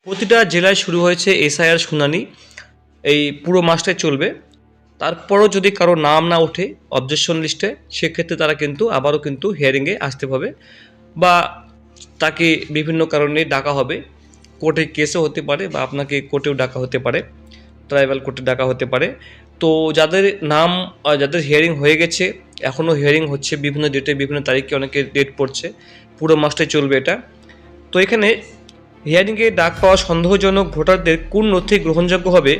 প্রতিটা জেলায় শুরু হয়েছে এসআইআর শুনানি। এই পুরো মাসটাই চলবে। তারপরও যদি কারো নাম না ওঠে অবজেকশন লিস্টে, সেক্ষেত্রে তারা কিন্তু আবারও কিন্তু হিয়ারিংয়ে আসতে হবে, বা তাকে বিভিন্ন কারণে ডাকা হবে। কোর্টে কেসও হতে পারে, বা আপনাকে কোর্টেও ডাকা হতে পারে, ট্রাইবাল কোর্টে ডাকা হতে পারে। তো যাদের নাম যাদের হিয়ারিং হয়ে গেছে, এখনও হিয়ারিং হচ্ছে বিভিন্ন ডেটে, বিভিন্ন তারিখে অনেকে ডেট পড়ছে, পুরো মাসটাই চলবে এটা। তো এখানে হিয়ারিংয়ে ডাক পাওয়া সন্দেহজনক ভোটারদের কোন নথি গ্রহণযোগ্য হবে,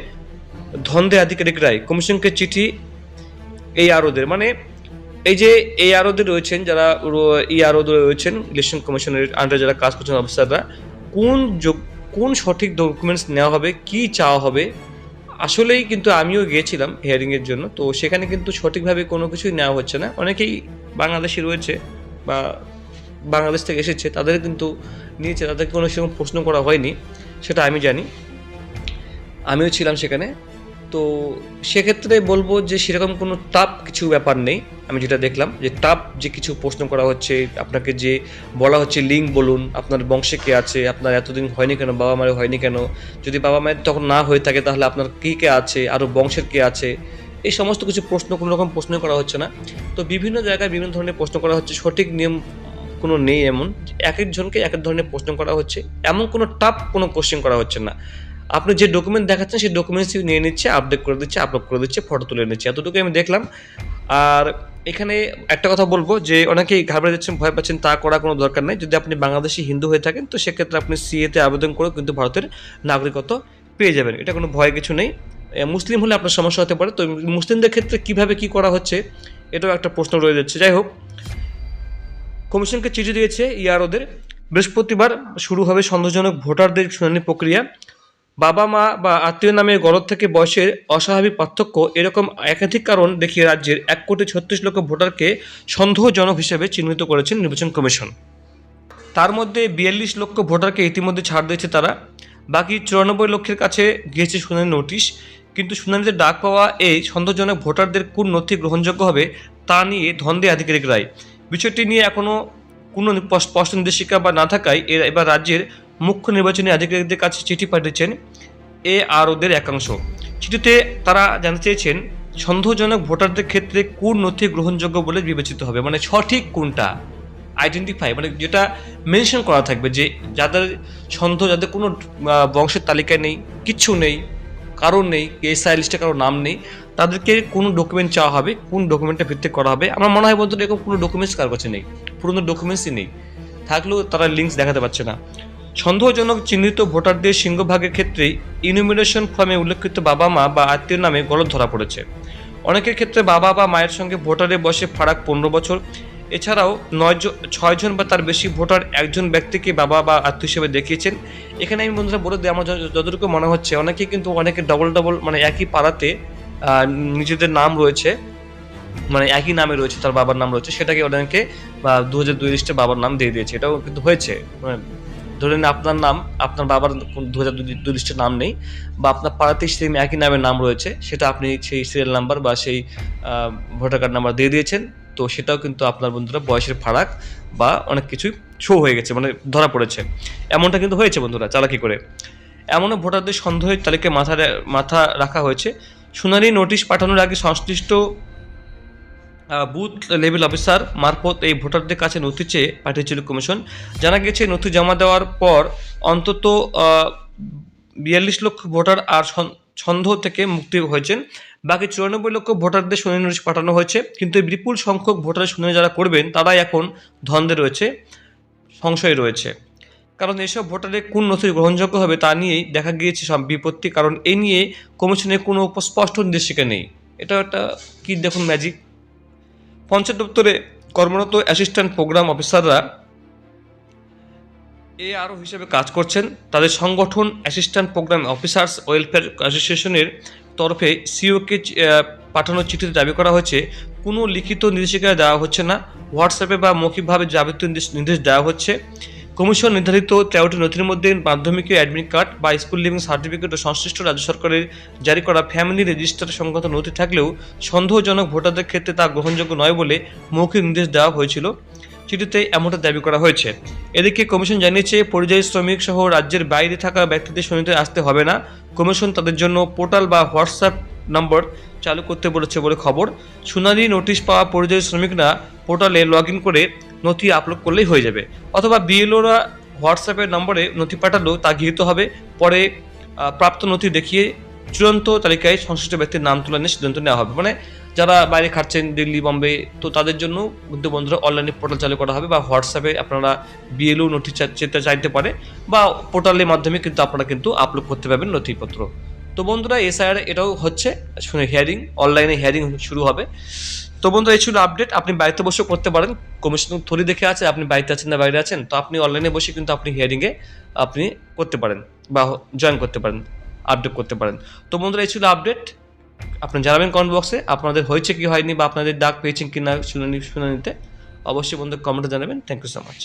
ধন্দে আধিকারিক রায় কমিশনকে চিঠি। এই আরোদের মানে এই যে এই আরোদের রয়েছেন, যারা এই আরোদ রয়েছেন ইলেকশন কমিশনের আন্ডারে যারা কাজ করছেন অফিসাররা, কোন কোন সঠিক ডকুমেন্টস নেওয়া হবে, কি চাওয়া হবে। আসলেই কিন্তু আমিও গিয়েছিলাম হিয়ারিংয়ের জন্য, তো সেখানে কিন্তু সঠিকভাবে কোনো কিছুই নেওয়া হচ্ছে না। অনেকেই বাংলাদেশি রয়েছে বা বাংলাদেশ থেকে এসেছে, তাদের কিন্তু নিয়েছে, তাদেরকে কোনো সেরকম প্রশ্ন করা হয়নি, সেটা আমি জানি, আমিও ছিলাম সেখানে। তো সেক্ষেত্রে বলবো যে সেরকম কোনো টাফ কিছু ব্যাপার নেই। আমি যেটা দেখলাম যে টাফ যে কিছু প্রশ্ন করা হচ্ছে, আপনাকে যে বলা হচ্ছে লিঙ্ক বলুন, আপনার বংশে কে আছে, আপনার এতদিন হয়নি কেন, বাবা মায়ের হয়নি কেন, যদি বাবা মায়ের তখন না হয়ে থাকে তাহলে আপনার কী কে আছে, আরও বংশের কে আছে, এই সমস্ত কিছু প্রশ্ন কোনো রকম প্রশ্ন করা হচ্ছে না। তো বিভিন্ন জায়গায় বিভিন্ন ধরনের প্রশ্ন করা হচ্ছে, সঠিক নিয়ম কোনো নেই এমন, এক একজনকে এক এক ধরনের প্রশ্ন করা হচ্ছে, এমন কোনো টাফ কোনো কোশ্চেন করা হচ্ছে না। আপনি যে ডকুমেন্ট দেখাচ্ছেন সেই ডকুমেন্টসই নিয়ে নিচ্ছে, আপডেট করে দিচ্ছে, আপলোড করে দিচ্ছে, ফটো তুলে নিচ্ছে, এতটুকুই আমি দেখলাম। আর এখানে একটা কথা বলবো যে অনেকেই ঘাবড়ে যাচ্ছেন, ভয় পাচ্ছেন, তা করার কোনো দরকার নেই। যদি আপনি বাংলাদেশি হিন্দু হয়ে থাকেন, তো সেক্ষেত্রে আপনি সিএতে আবেদন করে কিন্তু ভারতের নাগরিকত্ব পেয়ে যাবেন, এটা কোনো ভয় কিছু নেই। মুসলিম হলে আপনার সমস্যা হতে পারে, তো মুসলিমদের ক্ষেত্রে কীভাবে কী করা হচ্ছে, এটাও একটা প্রশ্ন রয়ে যাচ্ছে। যাই হোক, কমিশনকে চিঠি দিয়েছে ইয়ারোদের। বৃহস্পতিবার শুরু হবে সন্দেহজনক ভোটারদের শুনানি প্রক্রিয়া। বাবা মা বা আত্মীয় নামে গলদ থেকে বয়সের অস্বাভাবিক পার্থক্য, এরকম একাধিক কারণ দেখিয়ে রাজ্যের 1,36,00,000 ভোটারকে সন্দেহজনক হিসেবে চিহ্নিত করেছেন নির্বাচন কমিশন। তার মধ্যে 42 লক্ষ ভোটারকে ইতিমধ্যে ছাড় দিয়েছে তারা। বাকি 94 লক্ষের কাছে গিয়েছে শুনানি নোটিশ। কিন্তু শুনানিতে ডাক পাওয়া এই সন্দেহজনক ভোটারদের কোন নথি গ্রহণযোগ্য হবে তা নিয়ে ধন্দে আধিকারিক রায়। বিষয়টি নিয়ে এখনও কোনো স্পষ্ট নির্দেশিকা বা না থাকায় এবার রাজ্যের মুখ্য নির্বাচনী আধিকারিকদের কাছে চিঠি পাঠিয়েছেন এআরওদের একাংশ। চিঠিতে তারা জানতে চেয়েছেন সন্দেহজনক ভোটারদের ক্ষেত্রে কোন নথি গ্রহণযোগ্য বলে বিবেচিত হবে, মানে সঠিক কোনটা আইডেন্টিফাই, মানে যেটা মেনশন করা থাকবে যে যাদের সন্দেহ, যাদের কোনো বংশের তালিকায় নেই, কিচ্ছু নেই, কারণ নেই, এসআই লিস্টে কারো নাম নেই, তাদেরকে কোনো ডকুমেন্ট চাওয়া হবে, কোন ডকুমেন্টের ভিত্তি করা হবে। আমার মনে হয় বন্ধুরা এরকম কোনো ডকুমেন্টস কার কাছে নেই, পুরনো ডকুমেন্টসই নেই, থাকলেও তারা লিঙ্কস দেখাতে পারছে না। সন্দেহজনক চিহ্নিত ভোটারদের সিংহভাগের ক্ষেত্রেই ইনুমিনেশন ফর্মে উল্লেখিত বাবা মা বা আত্মীয় নামে গলদ ধরা পড়েছে। অনেকের ক্ষেত্রে বাবা বা মায়ের সঙ্গে ভোটারের বয়সে ফারাক 15 বছর। এছাড়াও 6 জন বা তার বেশি ভোটার একজন ব্যক্তিকে বাবা বা আত্মীয় হিসেবে দেখিয়েছেন। এখানে আমি বন্ধুরা বলে দিই, আমার যতটুকু মনে হচ্ছে অনেকে কিন্তু অনেকে ডবল মানে একই পাড়াতে নিজেদের নাম রয়েছে, মানে একই নামে রয়েছে, তার বাবার নাম রয়েছে, সেটাকে অনেকে বা 2002 লিস্টে বাবার নাম দিয়ে দিয়েছে, এটাও কিন্তু হয়েছে। মানে ধরে নিন আপনার নাম, আপনার বাবার 2002 লিস্টের নাম নেই, বা আপনার পাড়াতেই সেম একই নামের নাম রয়েছে, সেটা আপনি সেই সিরিয়াল নাম্বার বা সেই ভোটার কার্ড নাম্বার দিয়ে দিয়েছেন, তো সেটাও কিন্তু আপনার বন্ধুরা বয়সের ফারাক বা অনেক কিছুই শো হয়ে গেছে, মানে ধরা পড়েছে। এমনটা কিন্তু হয়েছে বন্ধুরা, চালাকি করে। এমনও ভোটারদের সন্দেহের তালিকায় মাথা রাখা হয়েছে। শুনানি নোটিশ পাঠানোর আগে সংশ্লিষ্ট বুথ লেভেল অফিসার মারফত এই ভোটারদের কাছে নথি চেয়ে পাঠিয়েছিল কমিশন। জানা গেছে নথি জমা দেওয়ার পর অন্তত 42 লক্ষ ভোটার আর সন্দেহ থেকে মুক্তি হয়েছেন। বাকি 94 লক্ষ ভোটারদের শুনানি নোটিশ পাঠানো হয়েছে। কিন্তু এই বিপুল সংখ্যক ভোটারের শুনানি যারা করবেন তারাই এখন ধন্দে রয়েছে, সংশয় রয়েছে। কারণ এসব ভোটারের কোন নথি গ্রহণযোগ্য হবে তা নিয়েই দেখা গিয়েছে সব বিপত্তি। কারণ এ নিয়ে কমিশনের কোনো স্পষ্ট নির্দেশিকা নেই। এটা একটা কি দেখুন ম্যাজিক। পঞ্চায়েত দপ্তরে কর্মরত অ্যাসিস্ট্যান্ট প্রোগ্রাম অফিসাররা এআরও হিসেবে কাজ করছেন। তাদের সংগঠন অ্যাসিস্ট্যান্ট প্রোগ্রাম অফিসার্স ওয়েলফেয়ার অ্যাসোসিয়েশনের তরফে সিওকে পাঠানো চিঠিতে দাবি করা হয়েছে কোনো লিখিত নির্দেশিকা দেওয়া হচ্ছে না, হোয়াটসঅ্যাপে বা মৌখিকভাবে যাবতীয় নির্দেশ দেওয়া হচ্ছে। কমিশন নির্ধারিত 13টি নথির মধ্যে মাধ্যমিক অ্যাডমিট কার্ড বা স্কুল লিভিং সার্টিফিকেট ও সংশ্লিষ্ট রাজ্য সরকারের জারি করা ফ্যামিলি রেজিস্টার সংক্রান্ত নথি থাকলেও সন্দেহজনক ভোটারদের ক্ষেত্রে তা গ্রহণযোগ্য নয় বলে মৌখিক নির্দেশ দেওয়া হয়েছিল। চিঠিতে এমনটা দাবি করা হয়েছে। এদিকে কমিশন জানিয়েছে পরিযায়ী শ্রমিক সহ রাজ্যের বাইরে থাকা ব্যক্তিদের শুনানিতে আসতে হবে না। কমিশন তাদের জন্য পোর্টাল বা হোয়াটসঅ্যাপ নম্বর চালু করতে বলেছে বলে খবর। শুনানি নোটিশ পাওয়া পরিযায়ী শ্রমিকরা পোর্টালে লগ ইন করে নথি আপলোড করলেই হয়ে যাবে, অথবা বিএলওরা হোয়াটসঅ্যাপের নম্বরে নথি পাঠালেও তা গৃহীত হবে। পরে প্রাপ্ত নথি দেখিয়ে চূড়ান্ত তালিকায় সংশ্লিষ্ট ব্যক্তির নাম তোলা নিয়ে সিদ্ধান্ত নেওয়া হবে। মানে যারা বাইরে খাচ্ছেন দিল্লি, বম্বে, তো তাদের জন্য কিন্তু বন্ধুরা অনলাইনে পোর্টাল চালু করা হবে, বা হোয়াটসঅ্যাপে আপনারা বিএলও নথি চাইতে পারে, বা পোর্টালের মাধ্যমে কিন্তু আপনারা কিন্তু আপলোড করতে পারবেন নথিপত্র। তো বন্ধুরা এসআইআর এটাও হচ্ছে শুনে হিয়ারিং, অনলাইনে হিয়ারিং শুরু হবে। তো বন্ধুরা এই ছিল আপডেট। আপনি বাড়িতে বসে করতে পারেন, কমিশন থরি দেখে আছে আপনি বাড়িতে আছেন না বাইরে আছেন, তো আপনি অনলাইনে বসে কিন্তু আপনি হিয়ারিংয়ে আপনি করতে পারেন বা জয়েন করতে পারেন, আপডেট করতে পারেন। তো বন্ধুরা এই ছিল আপডেট। আপনি জানাবেন কমেন্ট বক্সে আপনাদের হয়েছে কি হয়নি, বা আপনাদের ডাক পেয়েছেন কি না শুনানিতে। অবশ্যই বন্ধু কমেন্টে জানাবেন। Thank you so much.